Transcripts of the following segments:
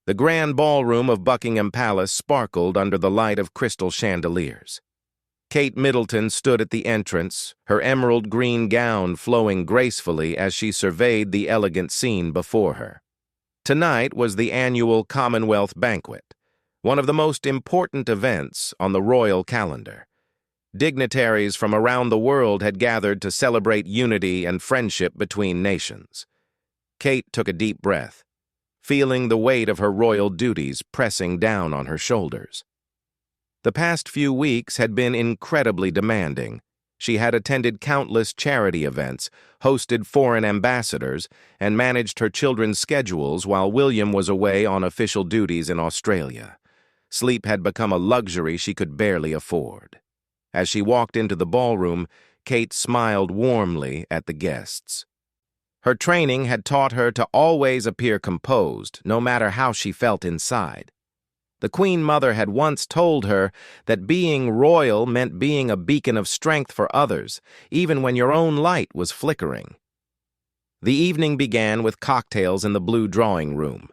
The grand ballroom of Buckingham Palace sparkled under the light of crystal chandeliers. Kate Middleton stood at the entrance, her emerald green gown flowing gracefully as she surveyed the elegant scene before her. Tonight was the annual Commonwealth Banquet, one of the most important events on the royal calendar. Dignitaries from around the world had gathered to celebrate unity and friendship between nations. Kate took a deep breath, feeling the weight of her royal duties pressing down on her shoulders. The past few weeks had been incredibly demanding. She had attended countless charity events, hosted foreign ambassadors, and managed her children's schedules while William was away on official duties in Australia. Sleep had become a luxury she could barely afford. As she walked into the ballroom, Kate smiled warmly at the guests. Her training had taught her to always appear composed, no matter how she felt inside. The Queen Mother had once told her that being royal meant being a beacon of strength for others, even when your own light was flickering. The evening began with cocktails in the blue drawing room.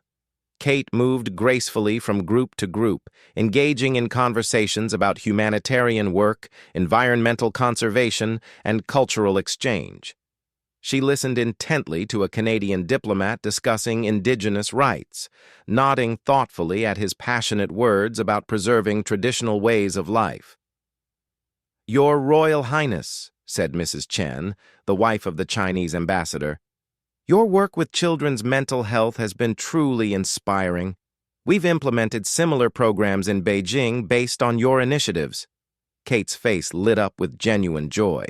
Kate moved gracefully from group to group, engaging in conversations about humanitarian work, environmental conservation, and cultural exchange. She listened intently to a Canadian diplomat discussing Indigenous rights, nodding thoughtfully at his passionate words about preserving traditional ways of life. "Your Royal Highness," said Mrs. Chen, the wife of the Chinese ambassador, "your work with children's mental health has been truly inspiring. We've implemented similar programs in Beijing based on your initiatives." Kate's face lit up with genuine joy.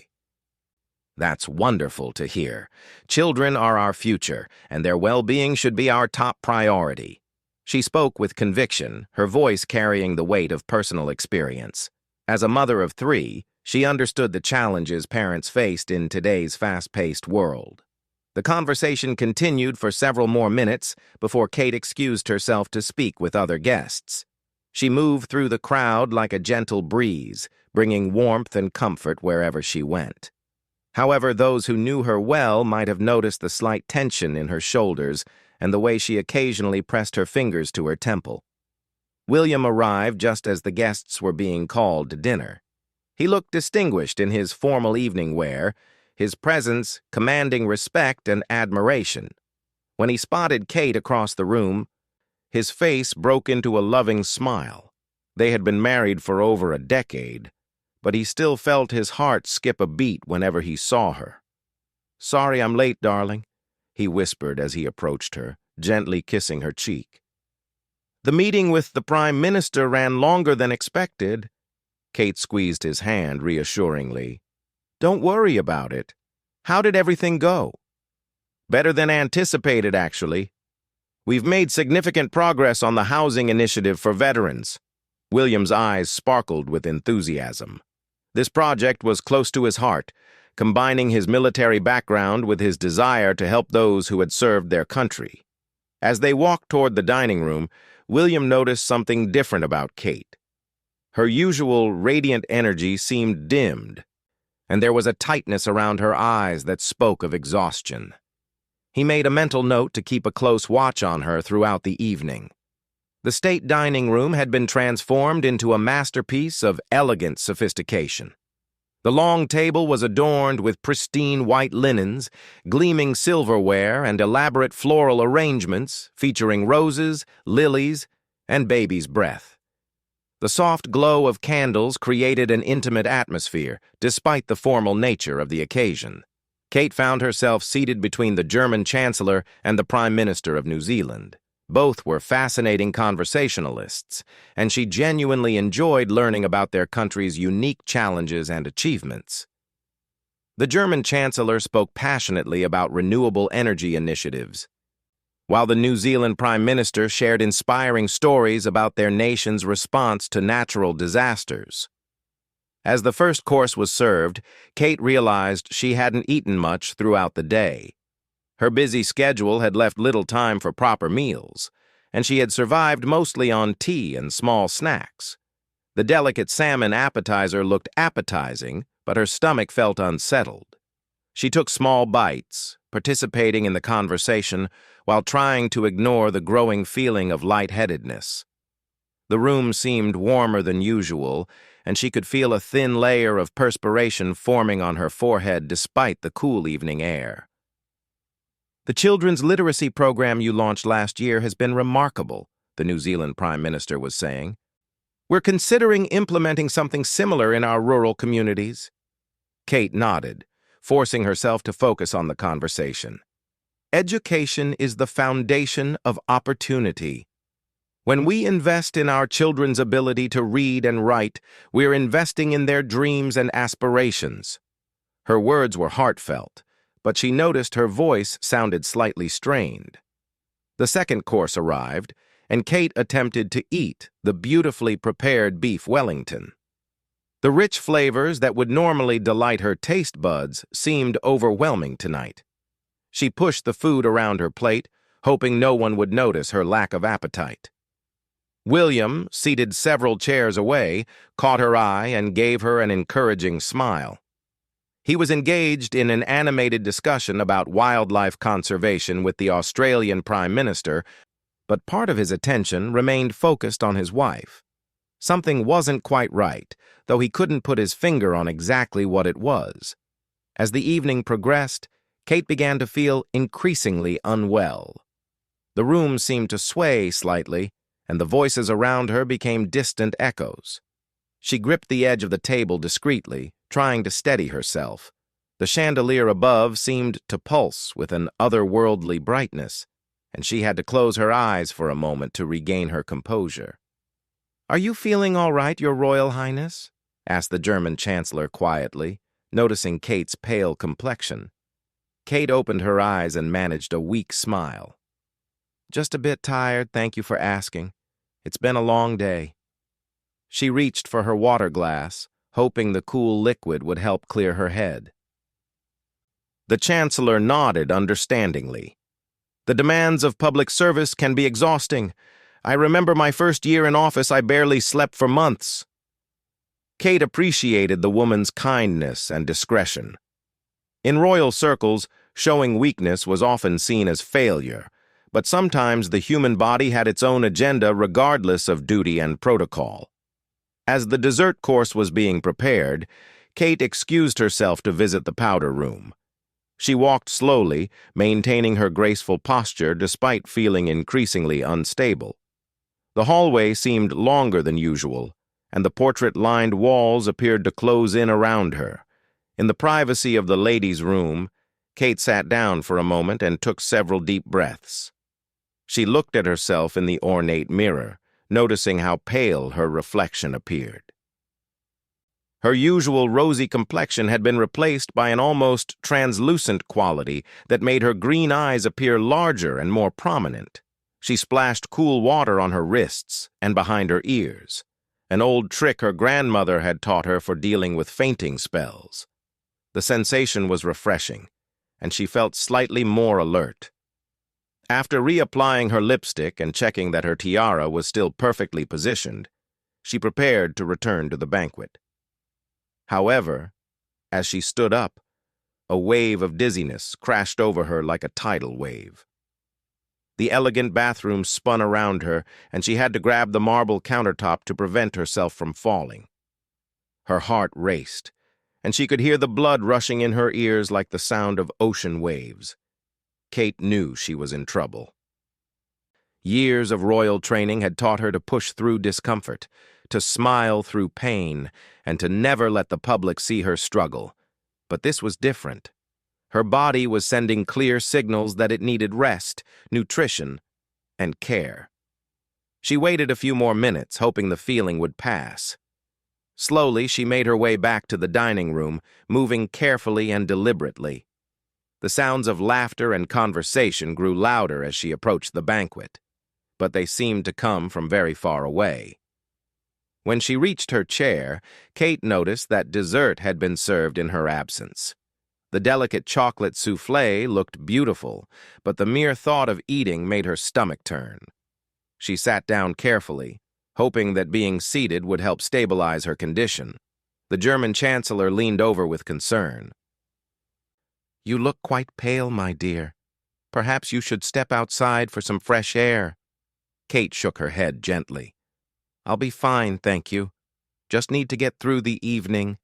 "That's wonderful to hear. Children are our future, and their well-being should be our top priority." She spoke with conviction, her voice carrying the weight of personal experience. As a mother of 3, she understood the challenges parents faced in today's fast-paced world. The conversation continued for several more minutes before Kate excused herself to speak with other guests. She moved through the crowd like a gentle breeze, bringing warmth and comfort wherever she went. However, those who knew her well might have noticed the slight tension in her shoulders and the way she occasionally pressed her fingers to her temple. William arrived just as the guests were being called to dinner. He looked distinguished in his formal evening wear, his presence commanding respect and admiration. When he spotted Kate across the room, his face broke into a loving smile. They had been married for over a decade, but he still felt his heart skip a beat whenever he saw her. "Sorry I'm late, darling," he whispered as he approached her, gently kissing her cheek. "The meeting with the Prime Minister ran longer than expected." Kate squeezed his hand reassuringly. "Don't worry about it. How did everything go?" "Better than anticipated, actually. We've made significant progress on the housing initiative for veterans." William's eyes sparkled with enthusiasm. This project was close to his heart, combining his military background with his desire to help those who had served their country. As they walked toward the dining room, William noticed something different about Kate. Her usual radiant energy seemed dimmed, and there was a tightness around her eyes that spoke of exhaustion. He made a mental note to keep a close watch on her throughout the evening. The state dining room had been transformed into a masterpiece of elegant sophistication. The long table was adorned with pristine white linens, gleaming silverware, and elaborate floral arrangements featuring roses, lilies, and baby's breath. The soft glow of candles created an intimate atmosphere, despite the formal nature of the occasion. Kate found herself seated between the German Chancellor and the Prime Minister of New Zealand. Both were fascinating conversationalists, and she genuinely enjoyed learning about their country's unique challenges and achievements. The German Chancellor spoke passionately about renewable energy initiatives, while the New Zealand Prime Minister shared inspiring stories about their nation's response to natural disasters. As the first course was served, Kate realized she hadn't eaten much throughout the day. Her busy schedule had left little time for proper meals, and she had survived mostly on tea and small snacks. The delicate salmon appetizer looked appetizing, but her stomach felt unsettled. She took small bites, participating in the conversation while trying to ignore the growing feeling of lightheadedness. The room seemed warmer than usual, and she could feel a thin layer of perspiration forming on her forehead despite the cool evening air. "The children's literacy program you launched last year has been remarkable," the New Zealand Prime Minister was saying. "We're considering implementing something similar in our rural communities." Kate nodded, forcing herself to focus on the conversation. Education is the foundation of opportunity. When we invest in our children's ability to read and write, we're investing in their dreams and aspirations. Her words were heartfelt, but she noticed her voice sounded slightly strained. The second course arrived, and Kate attempted to eat the beautifully prepared beef Wellington. The rich flavors that would normally delight her taste buds seemed overwhelming tonight. She pushed the food around her plate, hoping no one would notice her lack of appetite. William, seated several chairs away, caught her eye and gave her an encouraging smile. He was engaged in an animated discussion about wildlife conservation with the Australian Prime Minister, but part of his attention remained focused on his wife. Something wasn't quite right, though he couldn't put his finger on exactly what it was. As the evening progressed, Kate began to feel increasingly unwell. The room seemed to sway slightly, and the voices around her became distant echoes. She gripped the edge of the table discreetly, trying to steady herself. The chandelier above seemed to pulse with an otherworldly brightness, and she had to close her eyes for a moment to regain her composure. "Are you feeling all right, Your Royal Highness?" asked the German Chancellor quietly, noticing Kate's pale complexion. Kate opened her eyes and managed a weak smile. "Just a bit tired, thank you for asking. It's been a long day." She reached for her water glass, hoping the cool liquid would help clear her head. The Chancellor nodded understandingly. "The demands of public service can be exhausting. I remember my first year in office, I barely slept for months." Kate appreciated the woman's kindness and discretion. In royal circles, showing weakness was often seen as failure, but sometimes the human body had its own agenda regardless of duty and protocol. As the dessert course was being prepared, Kate excused herself to visit the powder room. She walked slowly, maintaining her graceful posture despite feeling increasingly unstable. The hallway seemed longer than usual, and the portrait-lined walls appeared to close in around her. In the privacy of the ladies' room, Kate sat down for a moment and took several deep breaths. She looked at herself in the ornate mirror, noticing how pale her reflection appeared. Her usual rosy complexion had been replaced by an almost translucent quality that made her green eyes appear larger and more prominent. She splashed cool water on her wrists and behind her ears, an old trick her grandmother had taught her for dealing with fainting spells. The sensation was refreshing, and she felt slightly more alert. After reapplying her lipstick and checking that her tiara was still perfectly positioned, she prepared to return to the banquet. However, as she stood up, a wave of dizziness crashed over her like a tidal wave. The elegant bathroom spun around her, and she had to grab the marble countertop to prevent herself from falling. Her heart raced, and she could hear the blood rushing in her ears like the sound of ocean waves. Kate knew she was in trouble. Years of royal training had taught her to push through discomfort, to smile through pain, and to never let the public see her struggle. But this was different. Her body was sending clear signals that it needed rest, nutrition, and care. She waited a few more minutes, hoping the feeling would pass. Slowly, she made her way back to the dining room, moving carefully and deliberately. The sounds of laughter and conversation grew louder as she approached the banquet, but they seemed to come from very far away. When she reached her chair, Kate noticed that dessert had been served in her absence. The delicate chocolate soufflé looked beautiful, but the mere thought of eating made her stomach turn. She sat down carefully, hoping that being seated would help stabilize her condition. The German Chancellor leaned over with concern. You look quite pale, my dear. Perhaps you should step outside for some fresh air. Kate shook her head gently. I'll be fine, thank you. Just need to get through the evening.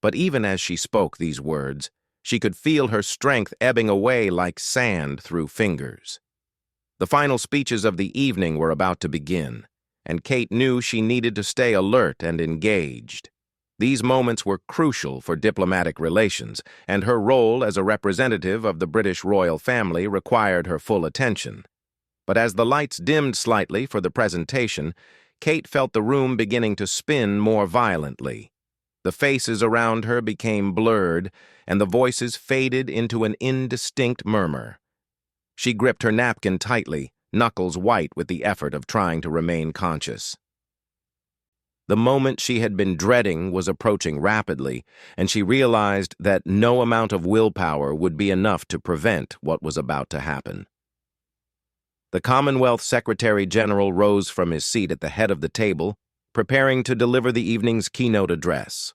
But even as she spoke these words, she could feel her strength ebbing away like sand through fingers. The final speeches of the evening were about to begin, and Kate knew she needed to stay alert and engaged. These moments were crucial for diplomatic relations, and her role as a representative of the British royal family required her full attention. But as the lights dimmed slightly for the presentation, Kate felt the room beginning to spin more violently. The faces around her became blurred, and the voices faded into an indistinct murmur. She gripped her napkin tightly, knuckles white with the effort of trying to remain conscious. The moment she had been dreading was approaching rapidly, and she realized that no amount of willpower would be enough to prevent what was about to happen. The Commonwealth Secretary-General rose from his seat at the head of the table, preparing to deliver the evening's keynote address.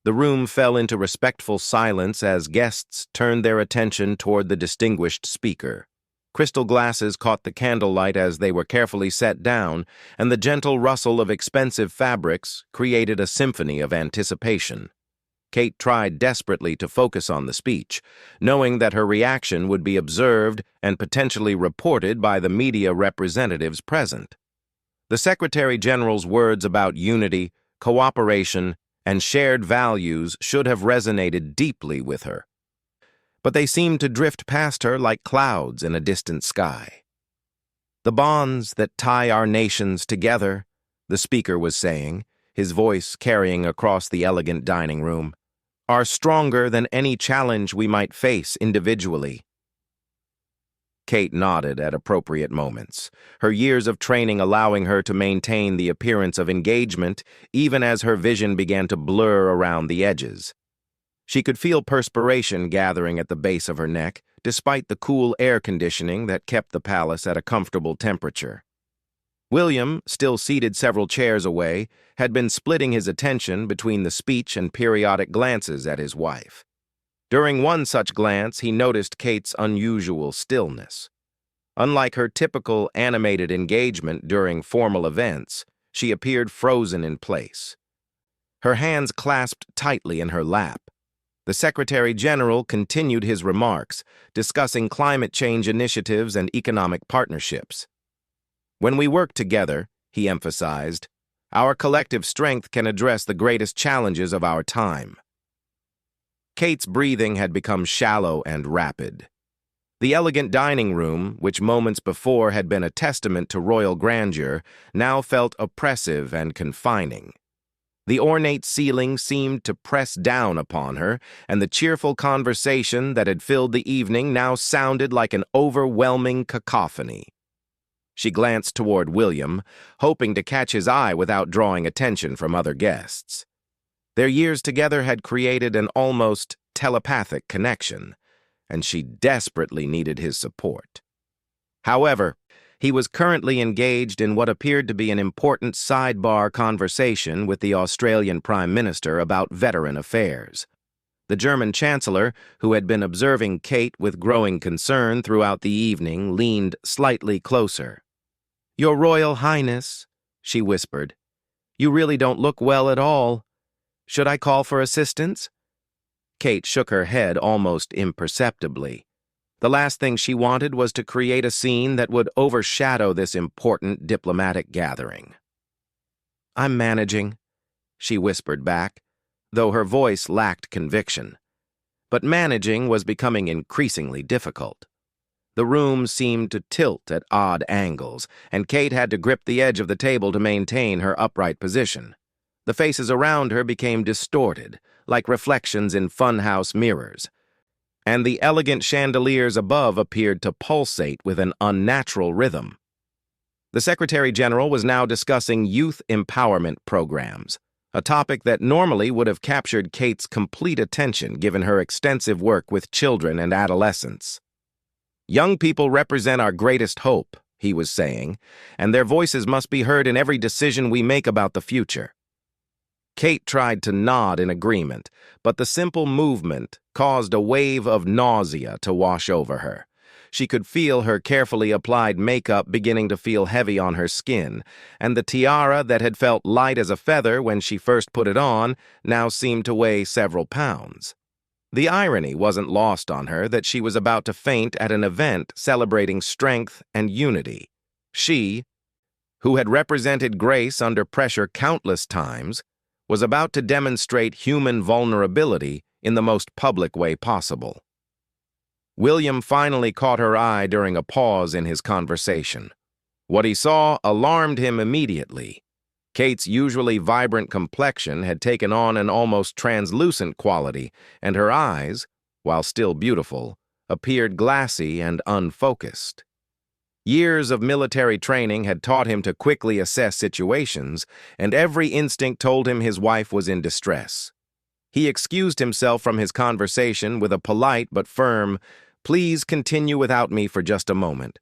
The room fell into respectful silence as guests turned their attention toward the distinguished speaker. Crystal glasses caught the candlelight as they were carefully set down, and the gentle rustle of expensive fabrics created a symphony of anticipation. Kate tried desperately to focus on the speech, knowing that her reaction would be observed and potentially reported by the media representatives present. The Secretary-General's words about unity, cooperation, and shared values should have resonated deeply with her. But they seemed to drift past her like clouds in a distant sky. The bonds that tie our nations together, the speaker was saying, his voice carrying across the elegant dining room, are stronger than any challenge we might face individually. Kate nodded at appropriate moments, her years of training allowing her to maintain the appearance of engagement even as her vision began to blur around the edges. She could feel perspiration gathering at the base of her neck, despite the cool air conditioning that kept the palace at a comfortable temperature. William, still seated several chairs away, had been splitting his attention between the speech and periodic glances at his wife. During one such glance, he noticed Kate's unusual stillness. Unlike her typical animated engagement during formal events, she appeared frozen in place. Her hands clasped tightly in her lap. The Secretary-General continued his remarks, discussing climate change initiatives and economic partnerships. When we work together, he emphasized, our collective strength can address the greatest challenges of our time. Kate's breathing had become shallow and rapid. The elegant dining room, which moments before had been a testament to royal grandeur, now felt oppressive and confining. The ornate ceiling seemed to press down upon her, and the cheerful conversation that had filled the evening now sounded like an overwhelming cacophony. She glanced toward William, hoping to catch his eye without drawing attention from other guests. Their years together had created an almost telepathic connection, and she desperately needed his support. However, he was currently engaged in what appeared to be an important sidebar conversation with the Australian Prime Minister about veteran affairs. The German Chancellor, who had been observing Kate with growing concern throughout the evening, leaned slightly closer. "Your Royal Highness," she whispered, "you really don't look well at all. Should I call for assistance?" Kate shook her head almost imperceptibly. The last thing she wanted was to create a scene that would overshadow this important diplomatic gathering. "I'm managing," she whispered back, though her voice lacked conviction. But managing was becoming increasingly difficult. The room seemed to tilt at odd angles, and Kate had to grip the edge of the table to maintain her upright position. The faces around her became distorted, like reflections in funhouse mirrors, and the elegant chandeliers above appeared to pulsate with an unnatural rhythm. The Secretary-General was now discussing youth empowerment programs, a topic that normally would have captured Kate's complete attention given her extensive work with children and adolescents. "Young people represent our greatest hope," he was saying, "and their voices must be heard in every decision we make about the future." Kate tried to nod in agreement, but the simple movement caused a wave of nausea to wash over her. She could feel her carefully applied makeup beginning to feel heavy on her skin, and the tiara that had felt light as a feather when she first put it on now seemed to weigh several pounds. The irony wasn't lost on her that she was about to faint at an event celebrating strength and unity. She, who had represented grace under pressure countless times, was about to demonstrate human vulnerability in the most public way possible. William finally caught her eye during a pause in his conversation. What he saw alarmed him immediately. Kate's usually vibrant complexion had taken on an almost translucent quality, and her eyes, while still beautiful, appeared glassy and unfocused. Years of military training had taught him to quickly assess situations, and every instinct told him his wife was in distress. He excused himself from his conversation with a polite but firm, "Please continue without me for just a moment,"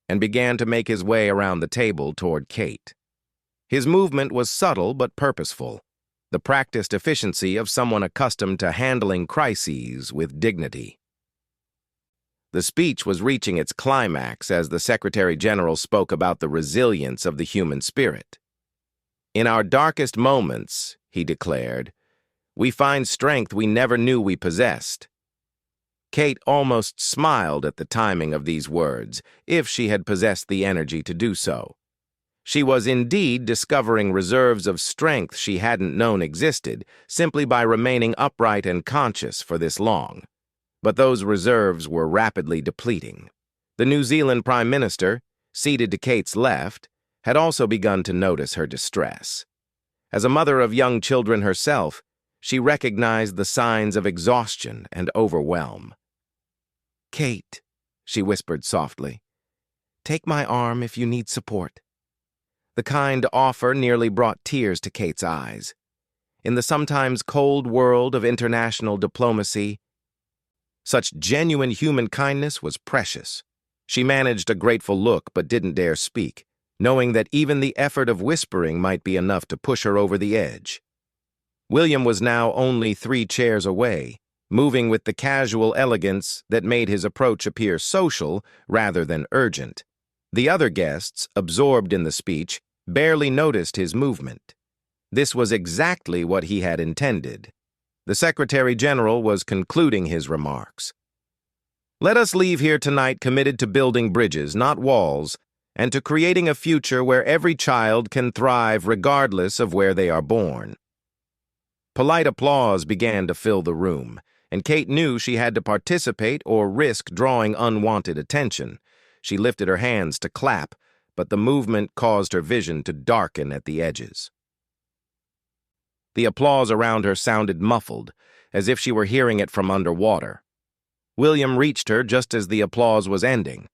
and began to make his way around the table toward Kate. His movement was subtle but purposeful, the practiced efficiency of someone accustomed to handling crises with dignity. The speech was reaching its climax as the Secretary General spoke about the resilience of the human spirit. "In our darkest moments," he declared, "we find strength we never knew we possessed." Kate almost smiled at the timing of these words, if she had possessed the energy to do so. She was indeed discovering reserves of strength she hadn't known existed, simply by remaining upright and conscious for this long. But those reserves were rapidly depleting. The New Zealand Prime Minister, seated to Kate's left, had also begun to notice her distress. As a mother of young children herself, she recognized the signs of exhaustion and overwhelm. "Kate," she whispered softly, "take my arm if you need support." The kind offer nearly brought tears to Kate's eyes. In the sometimes cold world of international diplomacy, such genuine human kindness was precious. She managed a grateful look but didn't dare speak, knowing that even the effort of whispering might be enough to push her over the edge. William was now only 3 chairs away, moving with the casual elegance that made his approach appear social rather than urgent. The other guests, absorbed in the speech, barely noticed his movement. This was exactly what he had intended. The Secretary General was concluding his remarks. "Let us leave here tonight committed to building bridges, not walls, and to creating a future where every child can thrive regardless of where they are born." Polite applause began to fill the room, and Kate knew she had to participate or risk drawing unwanted attention. She lifted her hands to clap, but the movement caused her vision to darken at the edges. The applause around her sounded muffled, as if she were hearing it from underwater. William reached her just as the applause was ending.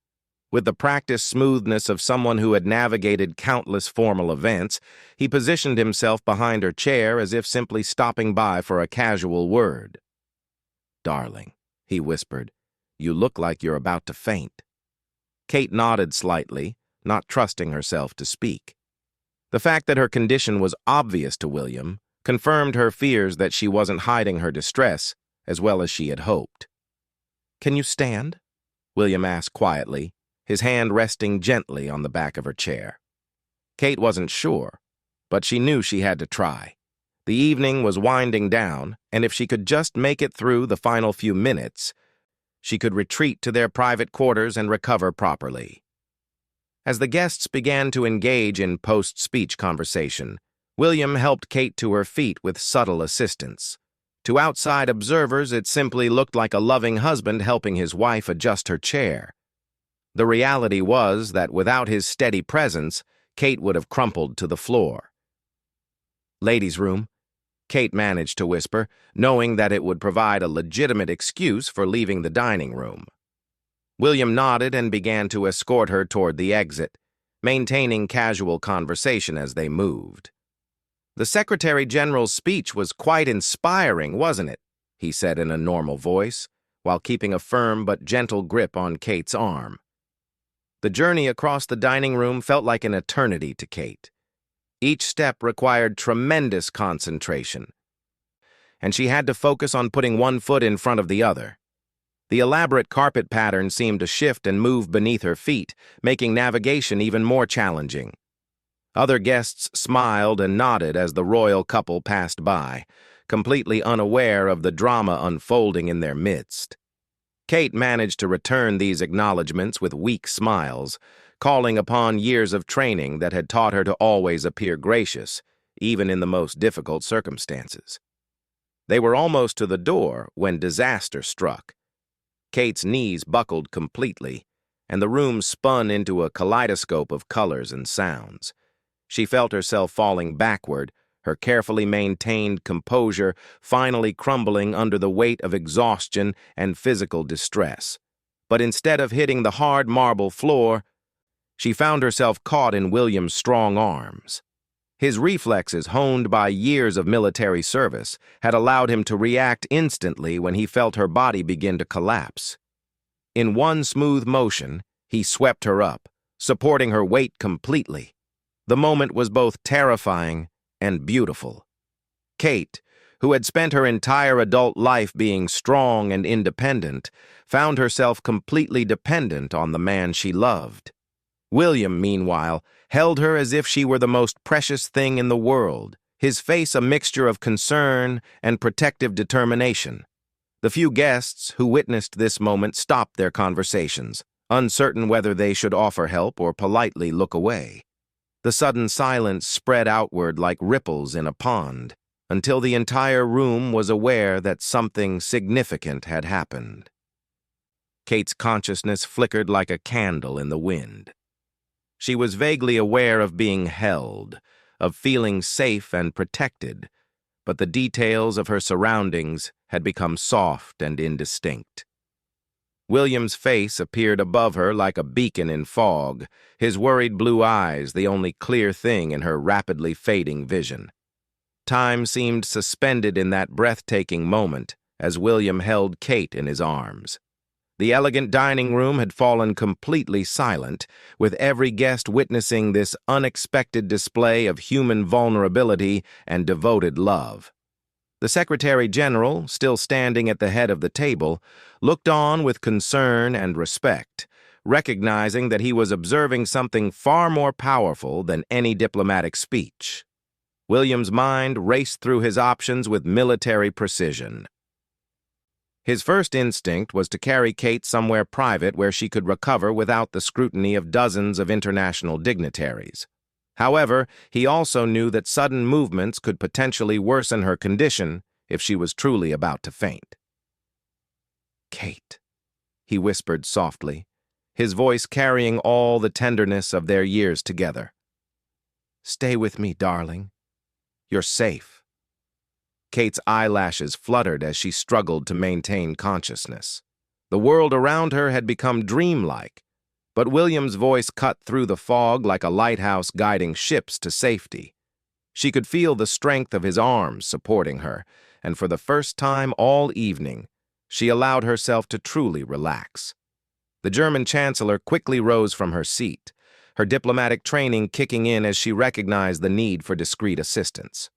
With the practiced smoothness of someone who had navigated countless formal events, he positioned himself behind her chair as if simply stopping by for a casual word. "Darling," he whispered, "you look like you're about to faint." Kate nodded slightly, not trusting herself to speak. The fact that her condition was obvious to William confirmed her fears that she wasn't hiding her distress as well as she had hoped. "Can you stand?" William asked quietly, his hand resting gently on the back of her chair. Kate wasn't sure, but she knew she had to try. The evening was winding down, and if she could just make it through the final few minutes, she could retreat to their private quarters and recover properly. As the guests began to engage in post-speech conversation, William helped Kate to her feet with subtle assistance. To outside observers, it simply looked like a loving husband helping his wife adjust her chair. The reality was that without his steady presence, Kate would have crumpled to the floor. "Ladies' room," Kate managed to whisper, knowing that it would provide a legitimate excuse for leaving the dining room. William nodded and began to escort her toward the exit, maintaining casual conversation as they moved. "The Secretary General's speech was quite inspiring, wasn't it?" he said in a normal voice, while keeping a firm but gentle grip on Kate's arm. The journey across the dining room felt like an eternity to Kate. Each step required tremendous concentration, and she had to focus on putting one foot in front of the other. The elaborate carpet pattern seemed to shift and move beneath her feet, making navigation even more challenging. Other guests smiled and nodded as the royal couple passed by, completely unaware of the drama unfolding in their midst. Kate managed to return these acknowledgments with weak smiles, calling upon years of training that had taught her to always appear gracious, even in the most difficult circumstances. They were almost to the door when disaster struck. Kate's knees buckled completely, and the room spun into a kaleidoscope of colors and sounds. She felt herself falling backward, her carefully maintained composure finally crumbling under the weight of exhaustion and physical distress. But instead of hitting the hard marble floor, she found herself caught in William's strong arms. His reflexes, honed by years of military service, had allowed him to react instantly when he felt her body begin to collapse. In one smooth motion, he swept her up, supporting her weight completely. The moment was both terrifying and beautiful. Kate, who had spent her entire adult life being strong and independent, found herself completely dependent on the man she loved. William, meanwhile, held her as if she were the most precious thing in the world, his face a mixture of concern and protective determination. The few guests who witnessed this moment stopped their conversations, uncertain whether they should offer help or politely look away. The sudden silence spread outward like ripples in a pond, until the entire room was aware that something significant had happened. Kate's consciousness flickered like a candle in the wind. She was vaguely aware of being held, of feeling safe and protected, but the details of her surroundings had become soft and indistinct. William's face appeared above her like a beacon in fog, his worried blue eyes the only clear thing in her rapidly fading vision. Time seemed suspended in that breathtaking moment as William held Kate in his arms. The elegant dining room had fallen completely silent, with every guest witnessing this unexpected display of human vulnerability and devoted love. The Secretary General, still standing at the head of the table, looked on with concern and respect, recognizing that he was observing something far more powerful than any diplomatic speech. William's mind raced through his options with military precision. His first instinct was to carry Kate somewhere private where she could recover without the scrutiny of dozens of international dignitaries. However, he also knew that sudden movements could potentially worsen her condition if she was truly about to faint. "Kate," he whispered softly, his voice carrying all the tenderness of their years together. "Stay with me, darling. You're safe." Kate's eyelashes fluttered as she struggled to maintain consciousness. The world around her had become dreamlike, but William's voice cut through the fog like a lighthouse guiding ships to safety. She could feel the strength of his arms supporting her, and for the first time all evening, she allowed herself to truly relax. The German chancellor quickly rose from her seat, her diplomatic training kicking in as she recognized the need for discreet assistance.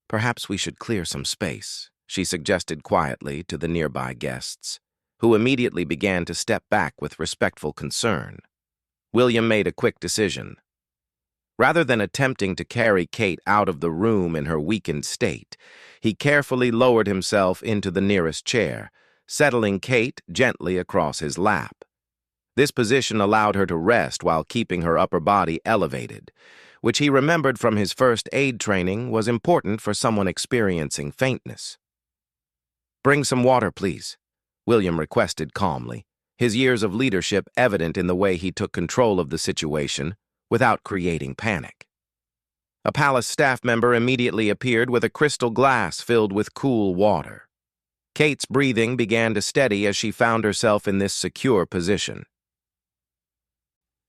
"Perhaps we should clear some space," she suggested quietly to the nearby guests, who immediately began to step back with respectful concern. William made a quick decision. Rather than attempting to carry Kate out of the room in her weakened state, he carefully lowered himself into the nearest chair, settling Kate gently across his lap. This position allowed her to rest while keeping her upper body elevated, which he remembered from his first aid training was important for someone experiencing faintness. "Bring some water, please," William requested calmly, his years of leadership evident in the way he took control of the situation without creating panic. A palace staff member immediately appeared with a crystal glass filled with cool water. Kate's breathing began to steady as she found herself in this secure position.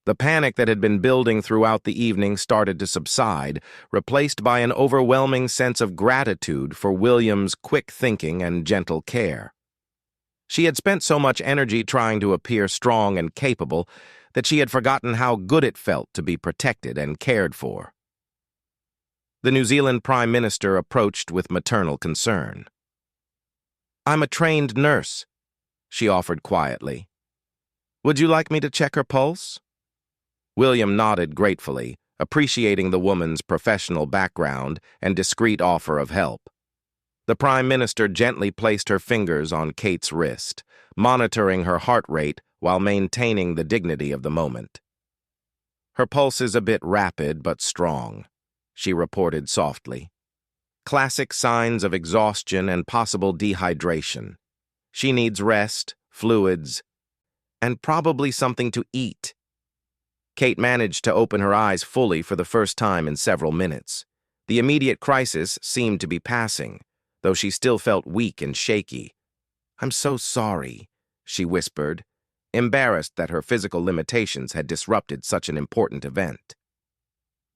The panic that had been building throughout the evening started to subside, replaced by an overwhelming sense of gratitude for William's quick thinking and gentle care. She had spent so much energy trying to appear strong and capable that she had forgotten how good it felt to be protected and cared for. The New Zealand Prime Minister approached with maternal concern. "I'm a trained nurse," she offered quietly. "Would you like me to check her pulse?" William nodded gratefully, appreciating the woman's professional background and discreet offer of help. The Prime Minister gently placed her fingers on Kate's wrist, monitoring her heart rate while maintaining the dignity of the moment. "Her pulse is a bit rapid but strong," she reported softly. "Classic signs of exhaustion and possible dehydration. She needs rest, fluids, and probably something to eat." Kate managed to open her eyes fully for the first time in several minutes. The immediate crisis seemed to be passing, though she still felt weak and shaky. "I'm so sorry," she whispered, embarrassed that her physical limitations had disrupted such an important event.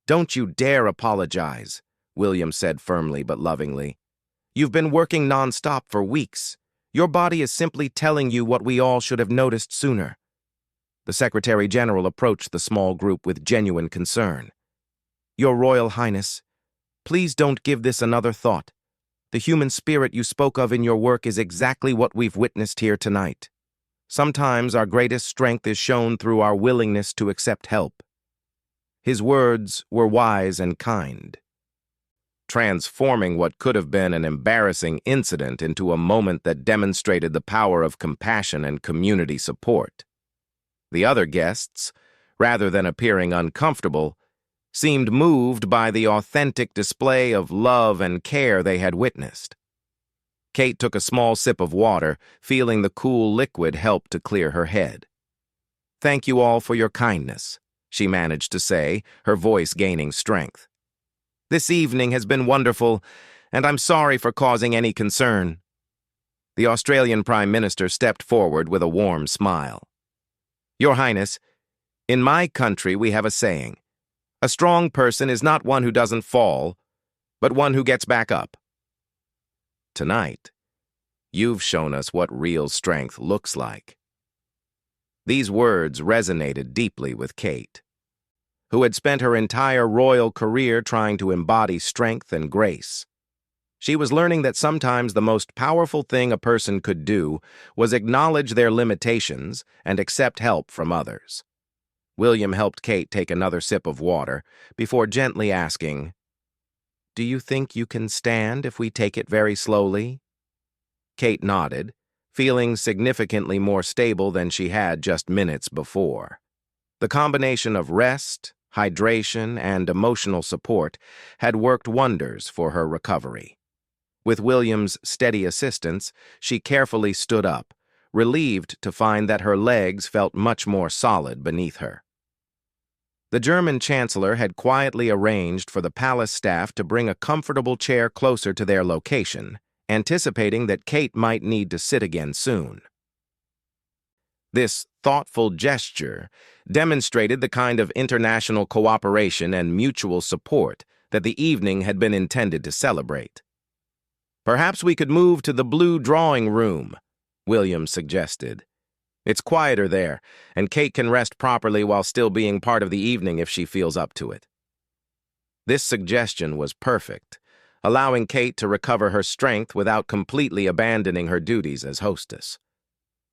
"Don't you dare apologize," William said firmly but lovingly. "You've been working nonstop for weeks. Your body is simply telling you what we all should have noticed sooner." The Secretary General approached the small group with genuine concern. "Your Royal Highness, please don't give this another thought. The human spirit you spoke of in your work is exactly what we've witnessed here tonight. Sometimes our greatest strength is shown through our willingness to accept help." His words were wise and kind, transforming what could have been an embarrassing incident into a moment that demonstrated the power of compassion and community support. The other guests, rather than appearing uncomfortable, seemed moved by the authentic display of love and care they had witnessed. Kate took a small sip of water, feeling the cool liquid help to clear her head. "Thank you all for your kindness," she managed to say, her voice gaining strength. "This evening has been wonderful, and I'm sorry for causing any concern." The Australian Prime Minister stepped forward with a warm smile. "Your Highness, in my country we have a saying, 'A strong person is not one who doesn't fall, but one who gets back up.' Tonight, you've shown us what real strength looks like." These words resonated deeply with Kate, who had spent her entire royal career trying to embody strength and grace. She was learning that sometimes the most powerful thing a person could do was acknowledge their limitations and accept help from others. William helped Kate take another sip of water before gently asking, "Do you think you can stand if we take it very slowly?" Kate nodded, feeling significantly more stable than she had just minutes before. The combination of rest, hydration, and emotional support had worked wonders for her recovery. With William's steady assistance, she carefully stood up, relieved to find that her legs felt much more solid beneath her. The German Chancellor had quietly arranged for the palace staff to bring a comfortable chair closer to their location, anticipating that Kate might need to sit again soon. This thoughtful gesture demonstrated the kind of international cooperation and mutual support that the evening had been intended to celebrate. "Perhaps we could move to the blue drawing room," William suggested. "It's quieter there, and Kate can rest properly while still being part of the evening if she feels up to it." This suggestion was perfect, allowing Kate to recover her strength without completely abandoning her duties as hostess.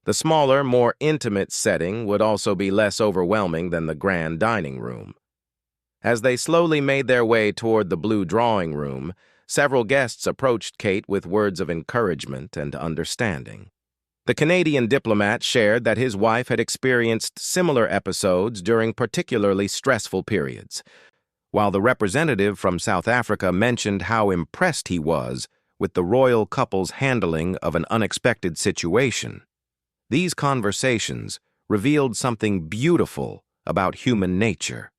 The smaller, more intimate setting would also be less overwhelming than the grand dining room. As they slowly made their way toward the blue drawing room, several guests approached Kate with words of encouragement and understanding. The Canadian diplomat shared that his wife had experienced similar episodes during particularly stressful periods, while the representative from South Africa mentioned how impressed he was with the royal couple's handling of an unexpected situation. These conversations revealed something beautiful about human nature.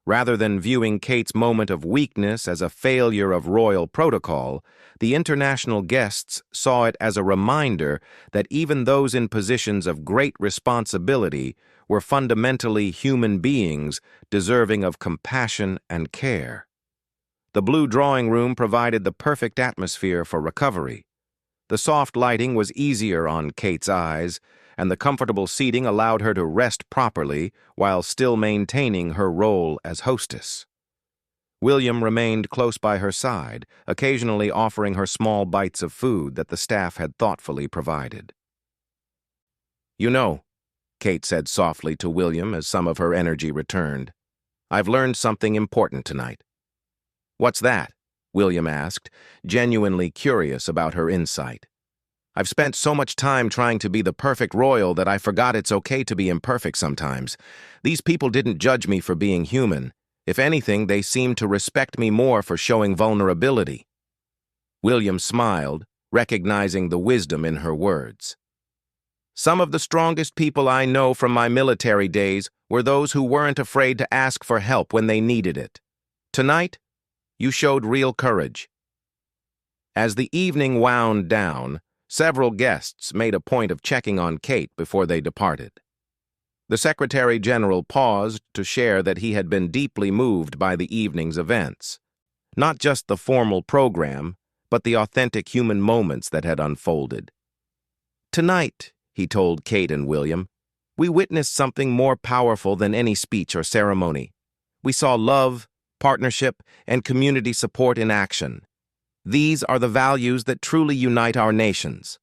Rather than viewing Kate's moment of weakness as a failure of royal protocol, the international guests saw it as a reminder that even those in positions of great responsibility were fundamentally human beings deserving of compassion and care. The blue drawing room provided the perfect atmosphere for recovery. The soft lighting was easier on Kate's eyes, and the comfortable seating allowed her to rest properly while still maintaining her role as hostess. William remained close by her side, occasionally offering her small bites of food that the staff had thoughtfully provided. "You know," Kate said softly to William as some of her energy returned, "I've learned something important tonight." "What's that?" William asked, genuinely curious about her insight. "I've spent so much time trying to be the perfect royal that I forgot it's okay to be imperfect sometimes. These people didn't judge me for being human. If anything, they seemed to respect me more for showing vulnerability." William smiled, recognizing the wisdom in her words. "Some of the strongest people I know from my military days were those who weren't afraid to ask for help when they needed it. Tonight, you showed real courage." As the evening wound down, several guests made a point of checking on Kate before they departed. The Secretary General paused to share that he had been deeply moved by the evening's events. Not just the formal program, but the authentic human moments that had unfolded. "Tonight," he told Kate and William, "we witnessed something more powerful than any speech or ceremony. We saw love, partnership, and community support in action. These are the values that truly unite our nations."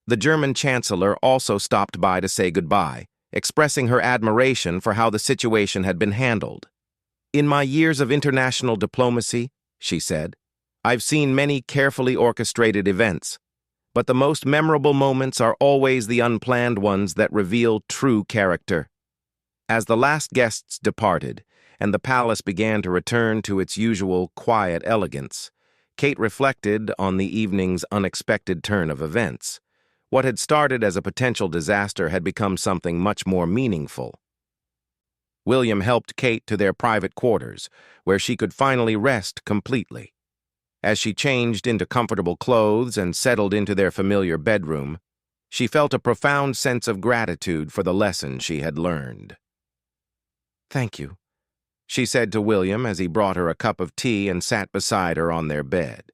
The German Chancellor also stopped by to say goodbye, expressing her admiration for how the situation had been handled. "In my years of international diplomacy," she said, "I've seen many carefully orchestrated events, but the most memorable moments are always the unplanned ones that reveal true character." As the last guests departed, and the palace began to return to its usual quiet elegance, Kate reflected on the evening's unexpected turn of events. What had started as a potential disaster had become something much more meaningful. William helped Kate to their private quarters, where she could finally rest completely. As she changed into comfortable clothes and settled into their familiar bedroom, she felt a profound sense of gratitude for the lesson she had learned. "Thank you," she said to William as he brought her a cup of tea and sat beside her on their bed.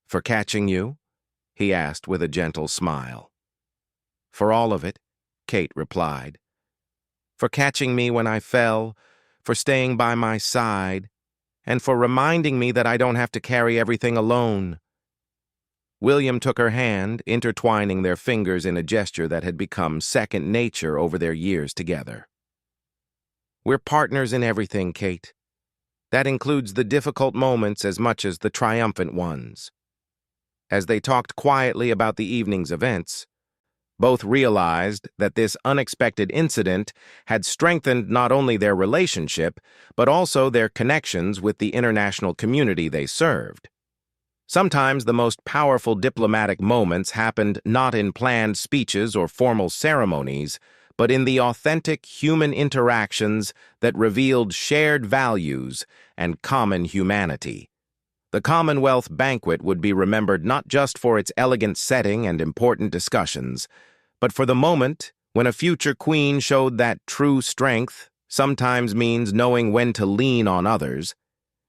"For catching you?" he asked with a gentle smile. "For all of it," Kate replied. "For catching me when I fell, for staying by my side, and for reminding me that I don't have to carry everything alone." William took her hand, intertwining their fingers in a gesture that had become second nature over their years together. "We're partners in everything, Kate. That includes the difficult moments as much as the triumphant ones." As they talked quietly about the evening's events, both realized that this unexpected incident had strengthened not only their relationship, but also their connections with the international community they served. Sometimes the most powerful diplomatic moments happened not in planned speeches or formal ceremonies, but in the authentic human interactions that revealed shared values and common humanity. The Commonwealth Banquet would be remembered not just for its elegant setting and important discussions, but for the moment when a future queen showed that true strength sometimes means knowing when to lean on others,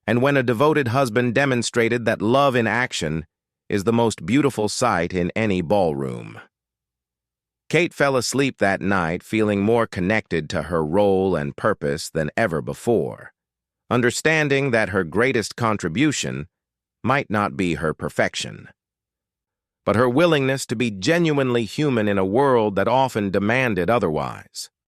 and when a devoted husband demonstrated that love in action is the most beautiful sight in any ballroom. Kate fell asleep that night feeling more connected to her role and purpose than ever before, understanding that her greatest contribution might not be her perfection, but her willingness to be genuinely human in a world that often demanded otherwise.